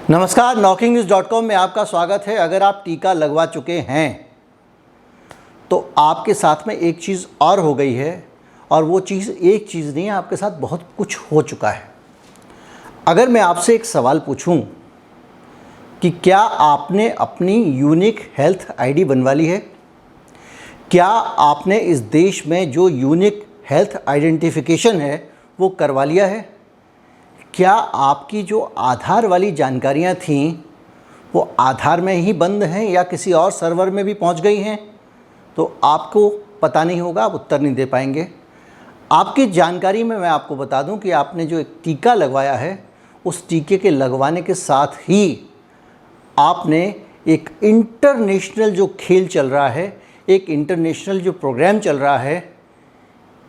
नमस्कार, knocking-news.com में आपका स्वागत है। अगर आप टीका लगवा चुके हैं तो आपके साथ में एक चीज़ और हो गई है, और वो चीज़ एक चीज़ नहीं है, आपके साथ बहुत कुछ हो चुका है। अगर मैं आपसे एक सवाल पूछूं कि क्या आपने अपनी यूनिक हेल्थ आईडी बनवा ली है? क्या आपने इस देश में जो यूनिक हेल्थ आइडेंटिफिकेशन है वो करवा लिया है? क्या आपकी जो आधार वाली जानकारियां थीं वो आधार में ही बंद हैं या किसी और सर्वर में भी पहुंच गई हैं? तो आपको पता नहीं होगा, आप उत्तर नहीं दे पाएंगे। आपकी जानकारी में मैं आपको बता दूं कि आपने जो एक टीका लगवाया है, उस टीके के लगवाने के साथ ही आपने एक इंटरनेशनल जो खेल चल रहा है, एक इंटरनेशनल जो प्रोग्राम चल रहा है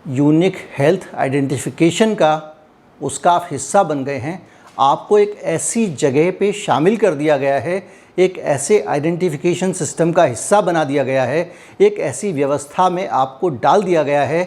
यूनिक हेल्थ आइडेंटिफिकेशन का, उसका आप हिस्सा बन गए हैं। आपको एक ऐसी जगह पे शामिल कर दिया गया है, एक ऐसे आइडेंटिफिकेशन सिस्टम का हिस्सा बना दिया गया है, एक ऐसी व्यवस्था में आपको डाल दिया गया है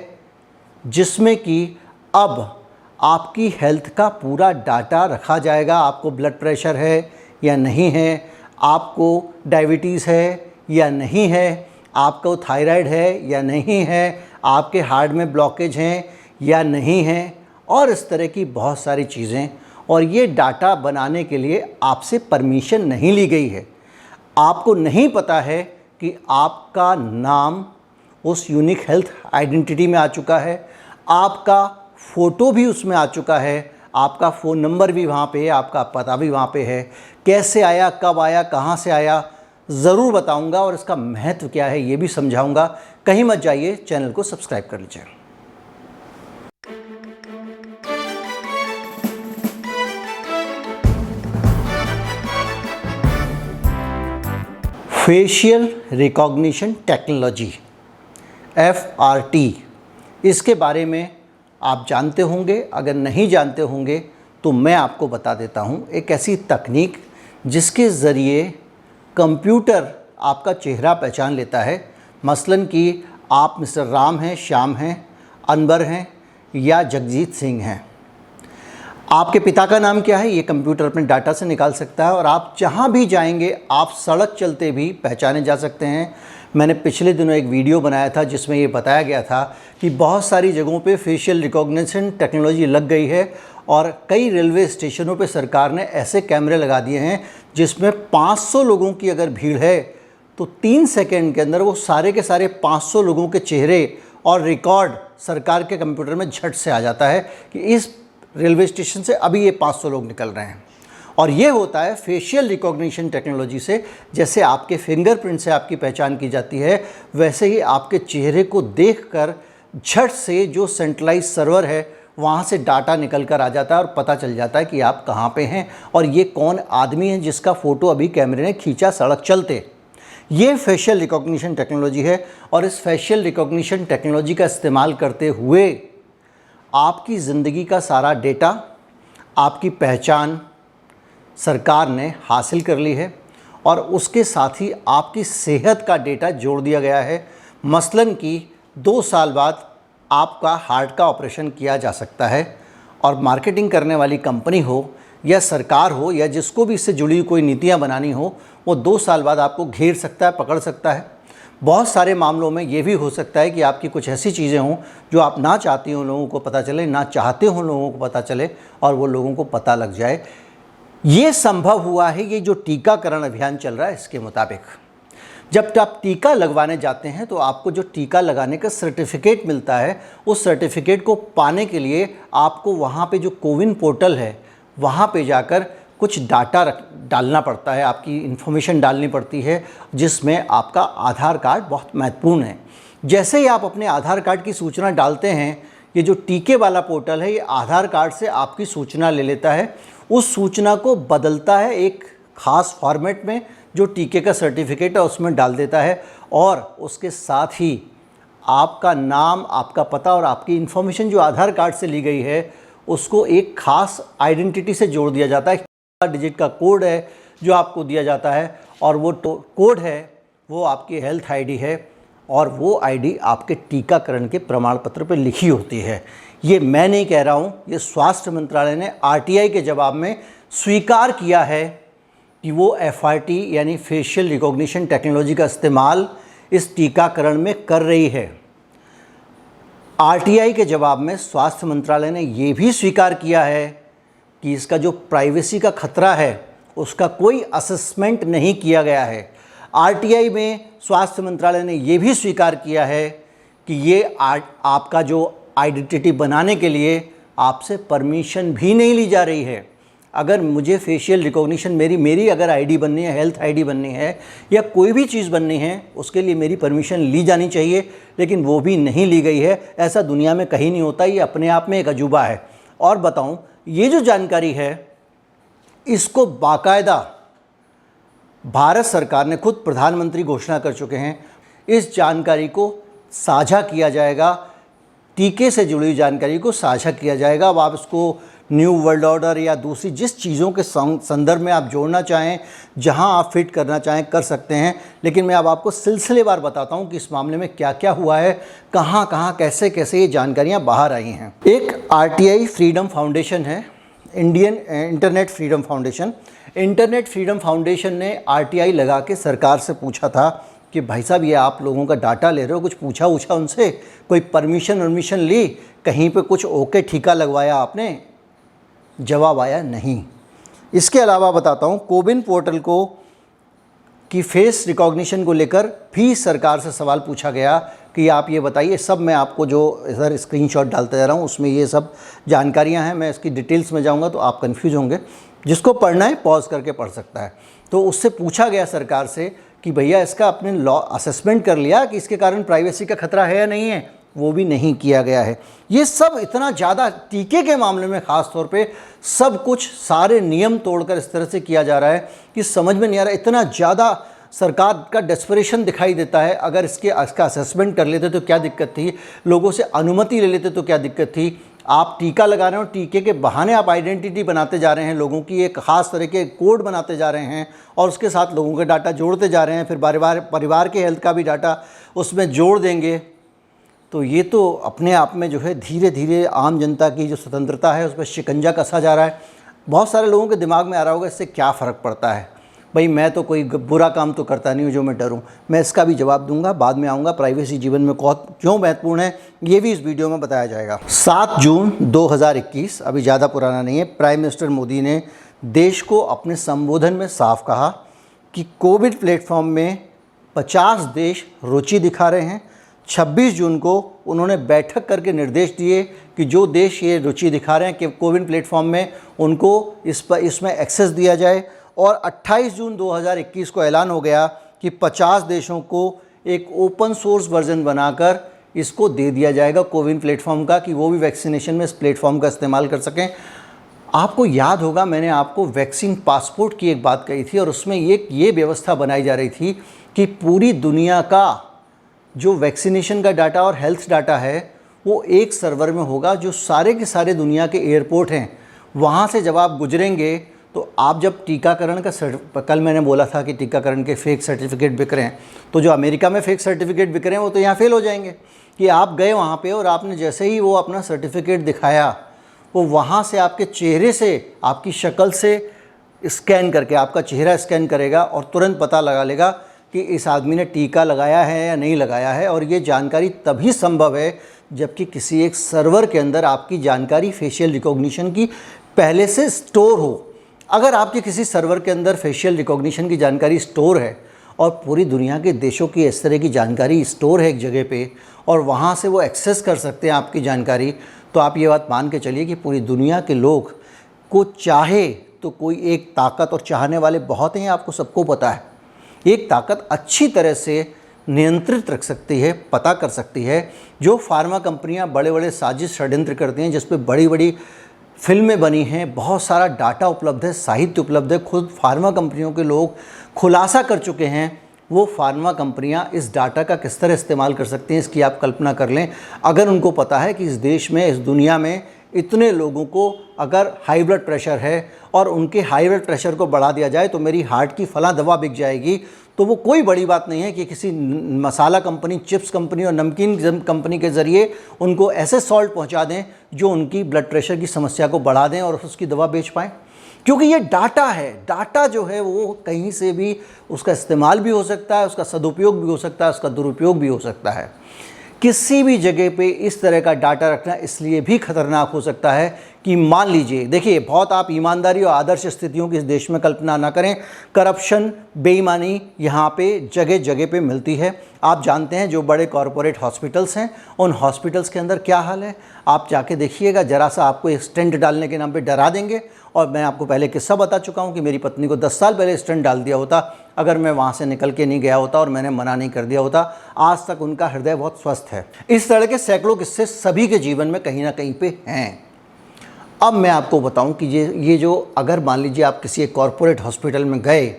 जिसमें कि अब आपकी हेल्थ का पूरा डाटा रखा जाएगा। आपको ब्लड प्रेशर है या नहीं है, आपको डायबिटीज़ है या नहीं है, आपको थायराइड है या नहीं है, आपके हार्ट में ब्लॉकेज हैं या नहीं है, और इस तरह की बहुत सारी चीज़ें। और ये डाटा बनाने के लिए आपसे परमिशन नहीं ली गई है। आपको नहीं पता है कि आपका नाम उस यूनिक हेल्थ आइडेंटिटी में आ चुका है, आपका फ़ोटो भी उसमें आ चुका है, आपका फ़ोन नंबर भी वहाँ पे है, आपका पता भी वहाँ पे है। कैसे आया, कब आया, कहाँ से आया, ज़रूर बताऊँगा, और इसका महत्व क्या है ये भी समझाऊँगा। कहीं मत जाइए, चैनल को सब्सक्राइब कर लीजिए। फेशियल रिकॉग्निशन टेक्नोलॉजी FRT, इसके बारे में आप जानते होंगे। अगर नहीं जानते होंगे तो मैं आपको बता देता हूँ। एक ऐसी तकनीक जिसके ज़रिए कंप्यूटर आपका चेहरा पहचान लेता है। मसलन कि आप मिस्टर राम हैं, श्याम हैं, अनवर हैं या जगजीत सिंह हैं। आपके पिता का नाम क्या है, ये कंप्यूटर अपने डाटा से निकाल सकता है, और आप जहाँ भी जाएंगे, आप सड़क चलते भी पहचाने जा सकते हैं। मैंने पिछले दिनों एक वीडियो बनाया था जिसमें ये बताया गया था कि बहुत सारी जगहों पे फेशियल रिकॉग्निशन टेक्नोलॉजी लग गई है, और कई रेलवे स्टेशनों पे सरकार ने ऐसे कैमरे लगा दिए हैं जिसमें 500 लोगों की अगर भीड़ है तो 3 सेकेंड के अंदर वो सारे के सारे 500 लोगों के चेहरे और रिकॉर्ड सरकार के कंप्यूटर में झट से आ जाता है कि इस रेलवे स्टेशन से अभी ये 500 लोग निकल रहे हैं। और ये होता है फेशियल रिकॉग्निशन टेक्नोलॉजी से। जैसे आपके फिंगरप्रिंट से आपकी पहचान की जाती है, वैसे ही आपके चेहरे को देखकर झट से जो सेंट्रलाइज सर्वर है वहाँ से डाटा निकल कर आ जाता है और पता चल जाता है कि आप कहाँ पे हैं और ये कौन आदमी है जिसका फ़ोटो अभी कैमरे ने खींचा सड़क चलते। ये फेशियल रिकॉग्निशन टेक्नोलॉजी है, और इस फेशियल रिकॉग्निशन टेक्नोलॉजी का इस्तेमाल करते हुए आपकी ज़िंदगी का सारा डेटा, आपकी पहचान सरकार ने हासिल कर ली है, और उसके साथ ही आपकी सेहत का डेटा जोड़ दिया गया है। मसलन कि 2 साल बाद आपका हार्ट का ऑपरेशन किया जा सकता है, और मार्केटिंग करने वाली कंपनी हो या सरकार हो या जिसको भी इससे जुड़ी कोई नीतियाँ बनानी हो, वो 2 साल बाद आपको घेर सकता है, पकड़ सकता है। बहुत सारे मामलों में ये भी हो सकता है कि आपकी कुछ ऐसी चीज़ें हों जो आप ना चाहती हों लोगों को पता चले, ना चाहते हों लोगों को पता चले, और वो लोगों को पता लग जाए। ये संभव हुआ है ये जो टीकाकरण अभियान चल रहा है इसके मुताबिक। जब आप टीका लगवाने जाते हैं तो आपको जो टीका लगाने का सर्टिफिकेट मिलता है, उस सर्टिफिकेट को पाने के लिए आपको वहाँ पे जो कोविन पोर्टल है वहाँ पे जाकर कुछ डाटा डालना पड़ता है, आपकी इन्फॉर्मेशन डालनी पड़ती है, जिसमें आपका आधार कार्ड बहुत महत्वपूर्ण है। जैसे ही आप अपने आधार कार्ड की सूचना डालते हैं, ये जो टीके वाला पोर्टल है ये आधार कार्ड से आपकी सूचना ले लेता है, उस सूचना को बदलता है एक ख़ास फॉर्मेट में, जो टीके का सर्टिफिकेट है उसमें डाल देता है, और उसके साथ ही आपका नाम, आपका पता और आपकी इन्फॉर्मेशन जो आधार कार्ड से ली गई है उसको एक ख़ास आइडेंटिटी से जोड़ दिया जाता है। डिजिट का कोड है जो आपको दिया जाता है, और वो कोड है वो आपकी हेल्थ आईडी है, और वो आईडी आपके टीकाकरण के प्रमाण पत्र पर लिखी होती है। ये मैं नहीं कह रहा हूँ, ये स्वास्थ्य मंत्रालय ने RTI के जवाब में स्वीकार किया है कि वो FRT यानी फेशियल रिकॉग्निशन टेक्नोलॉजी का इस्तेमाल इस टीकाकरण में कर रही है। RTI के जवाब में स्वास्थ्य मंत्रालय ने ये भी स्वीकार किया है कि इसका जो प्राइवेसी का खतरा है उसका कोई असेसमेंट नहीं किया गया है। RTI में स्वास्थ्य मंत्रालय ने ये भी स्वीकार किया है कि ये आपका जो आइडेंटिटी बनाने के लिए आपसे परमिशन भी नहीं ली जा रही है। अगर मुझे फेशियल रिकॉग्निशन मेरी अगर आईडी बननी है, हेल्थ आईडी बननी है या कोई भी चीज़ बननी है, उसके लिए मेरी परमिशन ली जानी चाहिए, लेकिन वो भी नहीं ली गई है। ऐसा दुनिया में कहीं नहीं होता, ये अपने आप में एक अजूबा है। और बताऊं, ये जो जानकारी है इसको बाकायदा भारत सरकार ने, खुद प्रधानमंत्री घोषणा कर चुके हैं, इस जानकारी को साझा किया जाएगा, टीके से जुड़ी हुई जानकारी को साझा किया जाएगा। अब आप इसको न्यू वर्ल्ड ऑर्डर या दूसरी जिस चीज़ों के संदर्भ में आप जोड़ना चाहें, जहां आप फिट करना चाहें कर सकते हैं, लेकिन मैं अब आपको सिलसिलेवार बताता हूं कि इस मामले में क्या क्या हुआ है, कहां कहां कैसे कैसे ये जानकारियां बाहर आई हैं। एक RTI फ्रीडम फाउंडेशन है, Indian internet freedom foundation. Internet freedom foundation ने RTI लगा के सरकार से पूछा था कि भाई साहब, ये आप लोगों का डाटा ले रहे हो, कुछ पूछा उनसे, कोई परमिशन ली, कहीं पे कुछ ओके ठीका लगवाया आपने? जवाब आया नहीं। इसके अलावा बताता हूँ, कोविन पोर्टल को कि फेस रिकॉग्निशन को लेकर भी सरकार से सवाल पूछा गया कि आप ये बताइए। सब मैं आपको जो इधर स्क्रीनशॉट डालते जा रहा हूँ उसमें ये सब जानकारियाँ हैं। मैं इसकी डिटेल्स में जाऊँगा तो आप कंफ्यूज होंगे, जिसको पढ़ना है पॉज करके पढ़ सकता है। तो उससे पूछा गया सरकार से कि भैया इसका आपने लॉ असेसमेंट कर लिया कि इसके कारण प्राइवेसी का खतरा है या नहीं है? वो भी नहीं किया गया है। ये सब इतना ज़्यादा टीके के मामले में ख़ास तौर पे सब कुछ सारे नियम तोड़कर इस तरह से किया जा रहा है कि समझ में नहीं आ रहा। इतना ज़्यादा सरकार का डेस्परेशन दिखाई देता है। अगर इसका असेसमेंट कर लेते तो क्या दिक्कत थी, लोगों से अनुमति ले लेते तो क्या दिक्कत थी। आप टीका लगा रहे हो, टीके के बहाने आप आइडेंटिटी बनाते जा रहे हैं, लोगों की एक ख़ास तरह के कोड बनाते जा रहे हैं और उसके साथ लोगों के डाटा जोड़ते जा रहे हैं। फिर परिवार के हेल्थ का भी डाटा उसमें जोड़ देंगे। तो ये तो अपने आप में जो है धीरे धीरे आम जनता की जो स्वतंत्रता है उस पर शिकंजा कसा जा रहा है। बहुत सारे लोगों के दिमाग में आ रहा होगा इससे क्या फ़र्क पड़ता है, भाई मैं तो कोई बुरा काम तो करता नहीं हूँ जो मैं डरूं। मैं इसका भी जवाब दूंगा, बाद में आऊँगा। प्राइवेसी जीवन में क्यों महत्वपूर्ण है ये भी इस वीडियो में बताया जाएगा। 7 जून 2021, अभी ज़्यादा पुराना नहीं है, प्राइम मिनिस्टर मोदी ने देश को अपने संबोधन में साफ कहा कि कोविड प्लेटफॉर्म में 50 देश रुचि दिखा रहे हैं। 26 जून को उन्होंने बैठक करके निर्देश दिए कि जो देश ये रुचि दिखा रहे हैं कि कोविन प्लेटफॉर्म में, उनको इसमें एक्सेस दिया जाए। और 28 जून 2021 को ऐलान हो गया कि 50 देशों को एक ओपन सोर्स वर्जन बनाकर इसको दे दिया जाएगा कोविन प्लेटफॉर्म का, कि वो भी वैक्सीनेशन में इस प्लेटफॉर्म का इस्तेमाल कर सकें। आपको याद होगा मैंने आपको वैक्सीन पासपोर्ट की एक बात कही थी और उसमें ये व्यवस्था बनाई जा रही थी कि पूरी दुनिया का जो वैक्सीनेशन का डाटा और हेल्थ डाटा है वो एक सर्वर में होगा। जो सारे के सारे दुनिया के एयरपोर्ट हैं वहाँ से जब आप गुजरेंगे तो आप जब टीकाकरण का कल मैंने बोला था कि टीकाकरण के फेक सर्टिफिकेट बिक रहे हैं, तो जो अमेरिका में फेक सर्टिफिकेट बिक रहे हैं वो तो यहाँ फेल हो जाएंगे। कि आप गए वहाँ पे और आपने जैसे ही वो अपना सर्टिफिकेट दिखाया, वो वहाँ से आपके चेहरे से, आपकी शक्ल से स्कैन करके आपका चेहरा स्कैन करेगा और तुरंत पता लगा लेगा कि इस आदमी ने टीका लगाया है या नहीं लगाया है। और ये जानकारी तभी संभव है जबकि किसी एक सर्वर के अंदर आपकी जानकारी फेशियल रिकॉग्निशन की पहले से स्टोर हो। अगर आपके किसी सर्वर के अंदर फेशियल रिकॉग्निशन की जानकारी स्टोर है और पूरी दुनिया के देशों की इस तरह की जानकारी स्टोर है एक जगह पे और वहाँ से वो एक्सेस कर सकते हैं आपकी जानकारी, तो आप ये बात मान के चलिए कि पूरी दुनिया के लोग को चाहे तो कोई एक ताकत, और चाहने वाले बहुत हैं, आपको सबको पता है, एक ताकत अच्छी तरह से नियंत्रित रख सकती है, पता कर सकती है। जो फार्मा कंपनियां बड़े बड़े साजिश षड्यंत्र करती हैं, जिस पे बड़ी बड़ी फिल्में बनी हैं, बहुत सारा डाटा उपलब्ध है, साहित्य उपलब्ध है, खुद फार्मा कंपनियों के लोग खुलासा कर चुके हैं। वो फार्मा कंपनियां इस डाटा का किस तरह इस्तेमाल कर सकती हैं, इसकी आप कल्पना कर लें। अगर उनको पता है कि इस देश में, इस दुनिया में इतने लोगों को अगर हाई ब्लड प्रेशर है और उनके हाई ब्लड प्रेशर को बढ़ा दिया जाए तो मेरी हार्ट की फलां दवा बिक जाएगी, तो वो कोई बड़ी बात नहीं है कि किसी मसाला कंपनी, चिप्स कंपनी और नमकीन कंपनी के ज़रिए उनको ऐसे सॉल्ट पहुंचा दें जो उनकी ब्लड प्रेशर की समस्या को बढ़ा दें और उसकी दवा बेच पाएँ। क्योंकि ये डाटा है, डाटा जो है वो कहीं से भी उसका इस्तेमाल भी हो सकता है, उसका सदुपयोग भी हो सकता है, उसका दुरुपयोग भी हो सकता है। किसी भी जगह पे इस तरह का डाटा रखना इसलिए भी खतरनाक हो सकता है कि मान लीजिए, देखिए बहुत आप ईमानदारी और आदर्श स्थितियों की इस देश में कल्पना ना करें, करप्शन, बेईमानी यहाँ पे जगह जगह पे मिलती है। आप जानते हैं जो बड़े कॉरपोरेट हॉस्पिटल्स हैं, उन हॉस्पिटल्स के अंदर क्या हाल है, आप जाके देखिएगा। ज़रा सा आपको एक स्टेंट डालने के नाम पे डरा देंगे। और मैं आपको पहले किस्सा बता चुका हूँ कि मेरी पत्नी को 10 साल पहले स्टेंट डाल दिया होता, अगर मैं वहाँ से निकल के नहीं गया होता और मैंने मना नहीं कर दिया होता, आज तक उनका हृदय बहुत स्वस्थ है। इस तरह के सैकड़ों किस्से सभी के जीवन में कहीं ना कहीं पे हैं। अब मैं आपको बताऊं कि ये जो, अगर मान लीजिए आप किसी एक कॉरपोरेट हॉस्पिटल में गए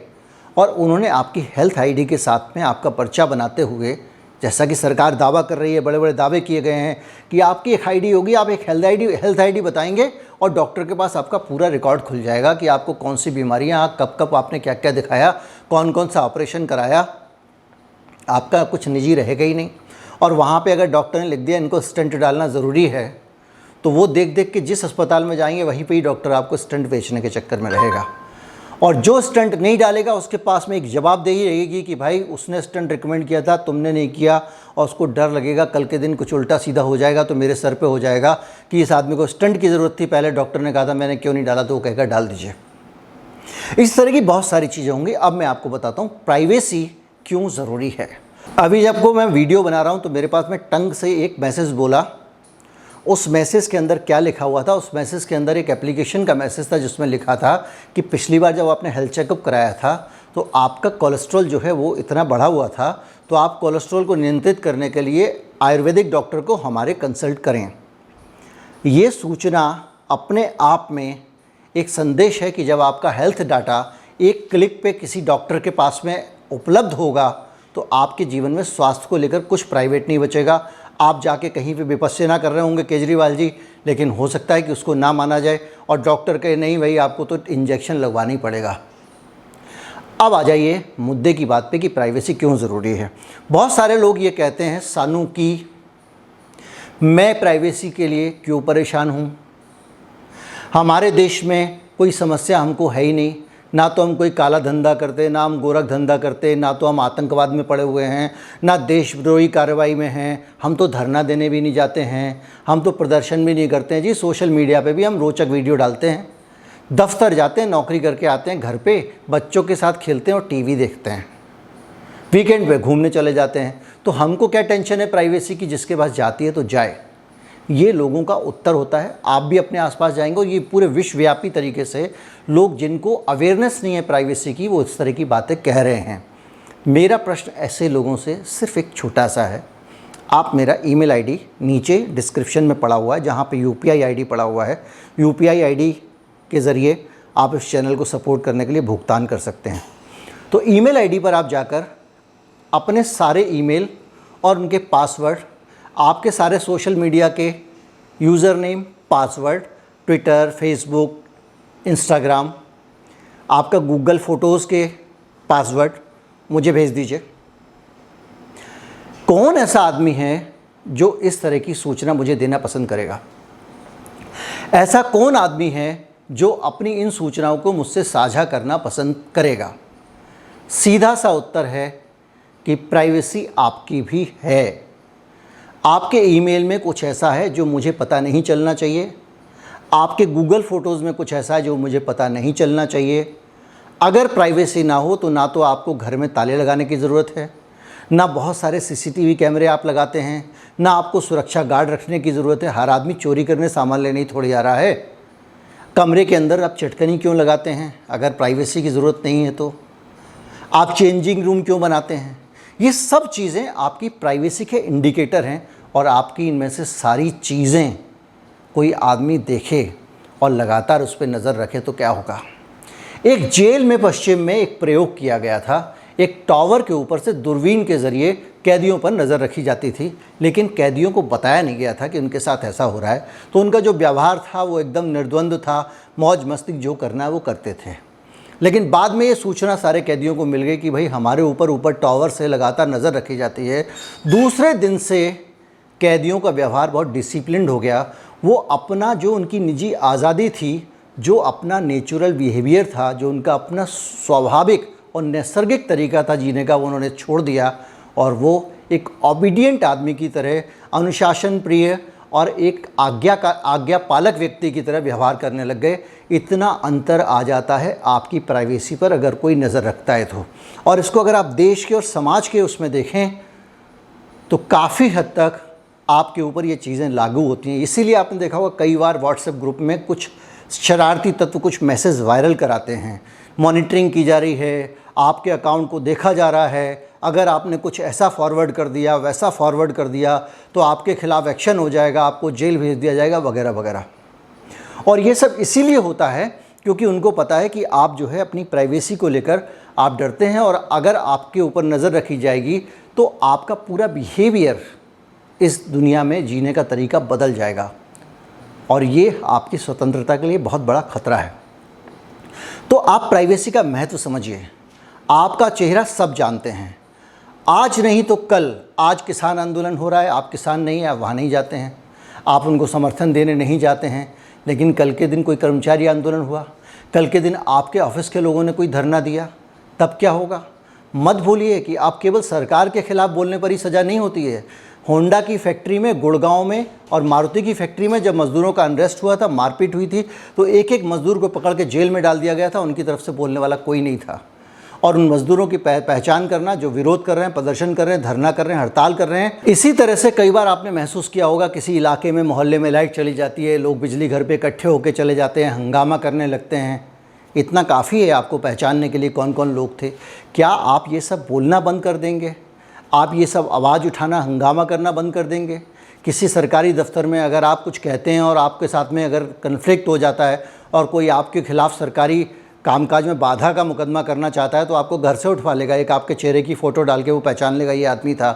और उन्होंने आपकी हेल्थ आईडी के साथ में आपका पर्चा बनाते हुए, जैसा कि सरकार दावा कर रही है, बड़े बड़े दावे किए गए हैं कि आपकी एक आईडी होगी, आप एक हेल्थ आईडी बताएंगे और डॉक्टर के पास आपका पूरा रिकॉर्ड खुल जाएगा कि आपको कौन सी बीमारियां, कब कब आपने क्या क्या दिखाया, कौन कौन सा ऑपरेशन कराया, आपका कुछ निजी रहेगा ही नहीं। और वहाँ पे अगर डॉक्टर ने लिख दिया इनको स्टेंट डालना ज़रूरी है, तो वो देख देख के जिस अस्पताल में जाएंगे वहीं पे ही डॉक्टर आपको स्टेंट बेचने के चक्कर में रहेगा। और जो स्टेंट नहीं डालेगा उसके पास में एक जवाबदेही रहेगी कि भाई उसने स्टेंट रिकमेंड किया था, तुमने नहीं किया, और उसको डर लगेगा कल के दिन कुछ उल्टा सीधा हो जाएगा तो मेरे सर पे हो जाएगा कि इस आदमी को स्टेंट की ज़रूरत थी, पहले डॉक्टर ने कहा था, मैंने क्यों नहीं डाला, तो वो कहेगा डाल दीजिए। इस तरह की बहुत सारी चीज़ें होंगी। अब मैं आपको बताता हूँ प्राइवेसी क्यों ज़रूरी है। अभी जब को मैं वीडियो बना रहा हूँ तो मेरे पास में टंग से एक मैसेज बोला। उस मैसेज के अंदर क्या लिखा हुआ था, उस मैसेज के अंदर एक एप्लीकेशन का मैसेज था जिसमें लिखा था कि पिछली बार जब आपने हेल्थ चेकअप कराया था तो आपका कोलेस्ट्रॉल जो है वो इतना बढ़ा हुआ था, तो आप कोलेस्ट्रॉल को नियंत्रित करने के लिए आयुर्वेदिक डॉक्टर को हमारे कंसल्ट करें। ये सूचना अपने आप में एक संदेश है कि जब आपका हेल्थ डाटा एक क्लिक पे किसी डॉक्टर के पास में उपलब्ध होगा तो आपके जीवन में स्वास्थ्य को लेकर कुछ प्राइवेट नहीं बचेगा। आप जाके कहीं पे विपस्यना कर रहे होंगे केजरीवाल जी, लेकिन हो सकता है कि उसको ना माना जाए और डॉक्टर कहे नहीं भाई आपको तो इंजेक्शन लगवाना ही पड़ेगा। अब आ जाइए मुद्दे की बात पे कि प्राइवेसी क्यों ज़रूरी है। बहुत सारे लोग ये कहते हैं सानू कि मैं प्राइवेसी के लिए क्यों परेशान हूँ, हमारे देश में कोई समस्या हमको है ही नहीं, ना तो हम कोई काला धंधा करते, ना हम गोरख धंधा करते, ना तो हम आतंकवाद में पड़े हुए हैं, ना देशद्रोही कार्रवाई में हैं, हम तो धरना देने भी नहीं जाते हैं, हम तो प्रदर्शन भी नहीं करते हैं जी, सोशल मीडिया पे भी हम रोचक वीडियो डालते हैं, दफ्तर जाते हैं, नौकरी करके आते हैं, घर पे बच्चों के साथ खेलते हैं और टीवी देखते हैं, वीकेंड पे घूमने चले जाते हैं, तो हमको क्या टेंशन है प्राइवेसी की, जिसके पास जाती है तो जाए। ये लोगों का उत्तर होता है। आप भी अपने आसपास जाएंगे और ये पूरे विश्वव्यापी तरीके से लोग जिनको अवेयरनेस नहीं है प्राइवेसी की, वो इस तरह की बातें कह रहे हैं। मेरा प्रश्न ऐसे लोगों से सिर्फ एक छोटा सा है, आप मेरा ईमेल आईडी नीचे डिस्क्रिप्शन में पड़ा हुआ है, जहाँ पे यूपीआई आईडी पड़ा हुआ है, यूपीआई आईडी के ज़रिए आप इस चैनल को सपोर्ट करने के लिए भुगतान कर सकते हैं। तो ईमेल आईडी पर आप जाकर अपने सारे ईमेल और उनके पासवर्ड, आपके सारे सोशल मीडिया के user name, password, Twitter, Facebook, Instagram, आपका गूगल फ़ोटोज़ के पासवर्ड मुझे भेज दीजिए। कौन ऐसा आदमी है जो इस तरह की सूचना मुझे देना पसंद करेगा? ऐसा कौन आदमी है जो अपनी इन सूचनाओं को मुझसे साझा करना पसंद करेगा? सीधा सा उत्तर है कि प्राइवेसी आपकी भी है। आपके ईमेल में कुछ ऐसा है जो मुझे पता नहीं चलना चाहिए, आपके गूगल फ़ोटोज़ में कुछ ऐसा है जो मुझे पता नहीं चलना चाहिए। अगर प्राइवेसी ना हो तो ना तो आपको घर में ताले लगाने की ज़रूरत है, ना बहुत सारे सीसीटीवी कैमरे आप लगाते हैं, ना आपको सुरक्षा गार्ड रखने की ज़रूरत है। हर आदमी चोरी करने सामान लेने ही थोड़ी आ रहा है। कमरे के अंदर आप चटकनी क्यों लगाते हैं अगर प्राइवेसी की ज़रूरत नहीं है तो? आप चेंजिंग रूम क्यों बनाते हैं? ये सब चीज़ें आपकी प्राइवेसी के इंडिकेटर हैं। और आपकी इनमें से सारी चीज़ें कोई आदमी देखे और लगातार उस पर नज़र रखे तो क्या होगा? एक जेल में पश्चिम में एक प्रयोग किया गया था। एक टावर के ऊपर से दूरबीन के ज़रिए कैदियों पर नज़र रखी जाती थी, लेकिन कैदियों को बताया नहीं गया था कि उनके साथ ऐसा हो रहा है। तो उनका जो व्यवहार था वो एकदम निर्द्वंद था, मौज मस्ती जो करना है वो करते थे। लेकिन बाद में ये सूचना सारे कैदियों को मिल गई कि भाई हमारे ऊपर टावर से लगातार नज़र रखी जाती है। दूसरे दिन से कैदियों का व्यवहार बहुत डिसिप्लिन्ड हो गया। वो अपना जो उनकी निजी आज़ादी थी जो अपना नेचुरल बिहेवियर था, जो उनका अपना स्वाभाविक और नैसर्गिक तरीका था जीने का, वो उन्होंने छोड़ दिया और वो एक ओबीडिएंट आदमी की तरह, अनुशासन प्रिय और एक आज्ञा पालक व्यक्ति की तरह व्यवहार करने लग गए। इतना अंतर आ जाता है आपकी प्राइवेसी पर अगर कोई नज़र रखता है तो। और इसको अगर आप देश के और समाज के उसमें देखें तो काफ़ी हद तक आपके ऊपर ये चीज़ें लागू होती हैं। इसीलिए आपने देखा होगा कई बार व्हाट्सएप ग्रुप में कुछ शरारती तत्व कुछ मैसेज वायरल कराते हैं, मॉनिटरिंग की जा रही है, आपके अकाउंट को देखा जा रहा है, अगर आपने कुछ ऐसा फॉरवर्ड कर दिया, वैसा फॉरवर्ड कर दिया तो आपके खिलाफ़ एक्शन हो जाएगा, आपको जेल भेज दिया जाएगा वगैरह वगैरह। और ये सब इसीलिए होता है क्योंकि उनको पता है कि आप जो है अपनी प्राइवेसी को लेकर आप डरते हैं, और अगर आपके ऊपर नज़र रखी जाएगी तो आपका पूरा बिहेवियर इस दुनिया में जीने का तरीका बदल जाएगा, और ये आपकी स्वतंत्रता के लिए बहुत बड़ा खतरा है। तो आप प्राइवेसी का महत्व समझिए। आपका चेहरा सब जानते हैं, आज नहीं तो कल। आज किसान आंदोलन हो रहा है, आप किसान नहीं हैं, आप वहाँ नहीं जाते हैं, आप उनको समर्थन देने नहीं जाते हैं, लेकिन कल के दिन कोई कर्मचारी आंदोलन हुआ, कल के दिन आपके ऑफिस के लोगों ने कोई धरना दिया, तब क्या होगा? मत भूलिए कि आप केवल सरकार के खिलाफ बोलने पर ही सज़ा नहीं होती है। होंडा की फैक्ट्री में, गुड़गांव में और मारुति की फैक्ट्री में जब मज़दूरों का अनरेस्ट हुआ था, मारपीट हुई थी, तो एक एक मज़दूर को पकड़ के जेल में डाल दिया गया था। उनकी तरफ से बोलने वाला कोई नहीं था। और उन मज़दूरों की पहचान करना जो विरोध कर रहे हैं, प्रदर्शन कर रहे हैं, धरना कर रहे हैं, हड़ताल कर रहे हैं। इसी तरह से कई बार आपने महसूस किया होगा किसी इलाके में, मोहल्ले में लाइट चली जाती है, लोग बिजली घर पे इकट्ठे होकर चले जाते हैं, हंगामा करने लगते हैं। इतना काफ़ी है आपको पहचानने के लिए कौन कौन लोग थे। क्या आप ये सब बोलना बंद कर देंगे? आप ये सब आवाज़ उठाना, हंगामा करना बंद कर देंगे? किसी सरकारी दफ्तर में अगर आप कुछ कहते हैं और आपके साथ में अगर कन्फ्लिक्ट हो जाता है और कोई आपके खिलाफ़ सरकारी कामकाज में बाधा का मुकदमा करना चाहता है तो आपको घर से उठवा लेगा, एक आपके चेहरे की फ़ोटो डाल के वो पहचान लेगा ये आदमी था।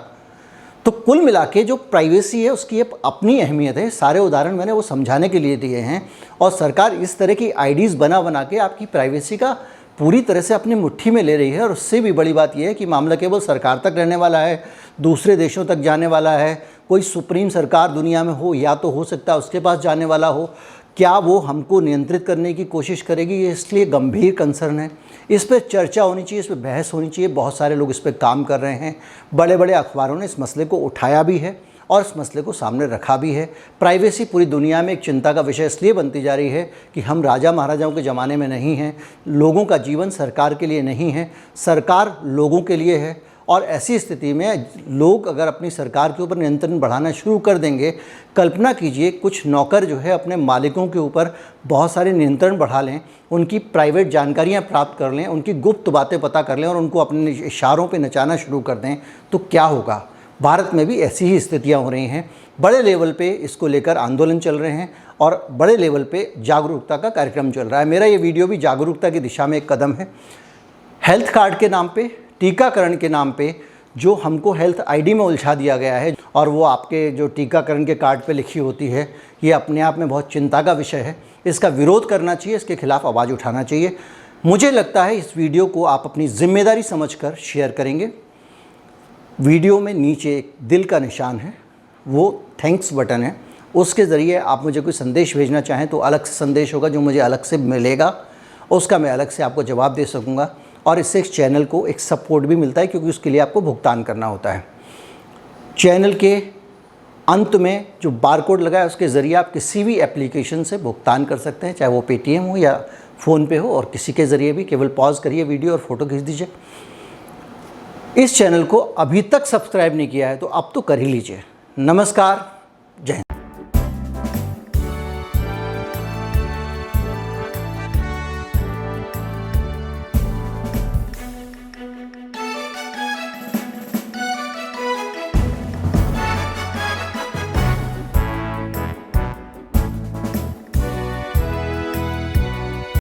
तो कुल मिला के जो प्राइवेसी है उसकी अपनी अहमियत है। सारे उदाहरण मैंने वो समझाने के लिए दिए हैं, और सरकार इस तरह की आईडीज़ बना के आपकी प्राइवेसी का पूरी तरह से अपनी मुट्ठी में ले रही है। और उससे भी बड़ी बात यह है कि मामला केवल सरकार तक रहने वाला है, दूसरे देशों तक जाने वाला है। कोई सुप्रीम सरकार दुनिया में हो या तो हो सकता है उसके पास जाने वाला हो, क्या वो हमको नियंत्रित करने की कोशिश करेगी? ये इसलिए गंभीर कंसर्न है। इस पर चर्चा होनी चाहिए, इस पर बहस होनी चाहिए। बहुत सारे लोग इस पर काम कर रहे हैं, बड़े बड़े अखबारों ने इस मसले को उठाया भी है और इस मसले को सामने रखा भी है। प्राइवेसी पूरी दुनिया में एक चिंता का विषय इसलिए बनती जा रही है कि हम राजा महाराजाओं के ज़माने में नहीं हैं। लोगों का जीवन सरकार के लिए नहीं है, सरकार लोगों के लिए है। और ऐसी स्थिति में लोग अगर अपनी सरकार के ऊपर नियंत्रण बढ़ाना शुरू कर देंगे, कल्पना कीजिए कुछ नौकर जो है अपने मालिकों के ऊपर बहुत सारे नियंत्रण बढ़ा लें, उनकी प्राइवेट जानकारियां प्राप्त कर लें, उनकी गुप्त बातें पता कर लें और उनको अपने इशारों पे नचाना शुरू कर दें, तो क्या होगा? भारत में भी ऐसी ही स्थितियां हो रही हैं। बड़े लेवल पे इसको लेकर आंदोलन चल रहे हैं और बड़े लेवल पे जागरूकता का कार्यक्रम चल रहा है। मेरा ये वीडियो भी जागरूकता की दिशा में एक कदम है। हेल्थ कार्ड के नाम पे, टीकाकरण के नाम पे जो हमको हेल्थ आईडी में उलझा दिया गया है, और वो आपके जो टीकाकरण के कार्ड पे लिखी होती है, ये अपने आप में बहुत चिंता का विषय है। इसका विरोध करना चाहिए, इसके खिलाफ आवाज़ उठाना चाहिए। मुझे लगता है इस वीडियो को आप अपनी जिम्मेदारी समझकर शेयर करेंगे। वीडियो में नीचे एक दिल का निशान है, वो थैंक्स बटन है, उसके ज़रिए आप मुझे कोई संदेश भेजना चाहें तो अलग से संदेश होगा जो मुझे अलग से मिलेगा, उसका मैं अलग से आपको जवाब दे सकूँगा। और इससे इस चैनल को एक सपोर्ट भी मिलता है क्योंकि उसके लिए आपको भुगतान करना होता है। चैनल के अंत में जो बारकोड लगा है उसके ज़रिए आप किसी भी एप्लीकेशन से भुगतान कर सकते हैं, चाहे वो पेटीएम हो या फ़ोनपे हो, और किसी के ज़रिए भी। केवल पॉज करिए वीडियो और फ़ोटो खींच दीजिए। इस चैनल को अभी तक सब्सक्राइब नहीं किया है तो अब तो कर ही लीजिए। नमस्कार।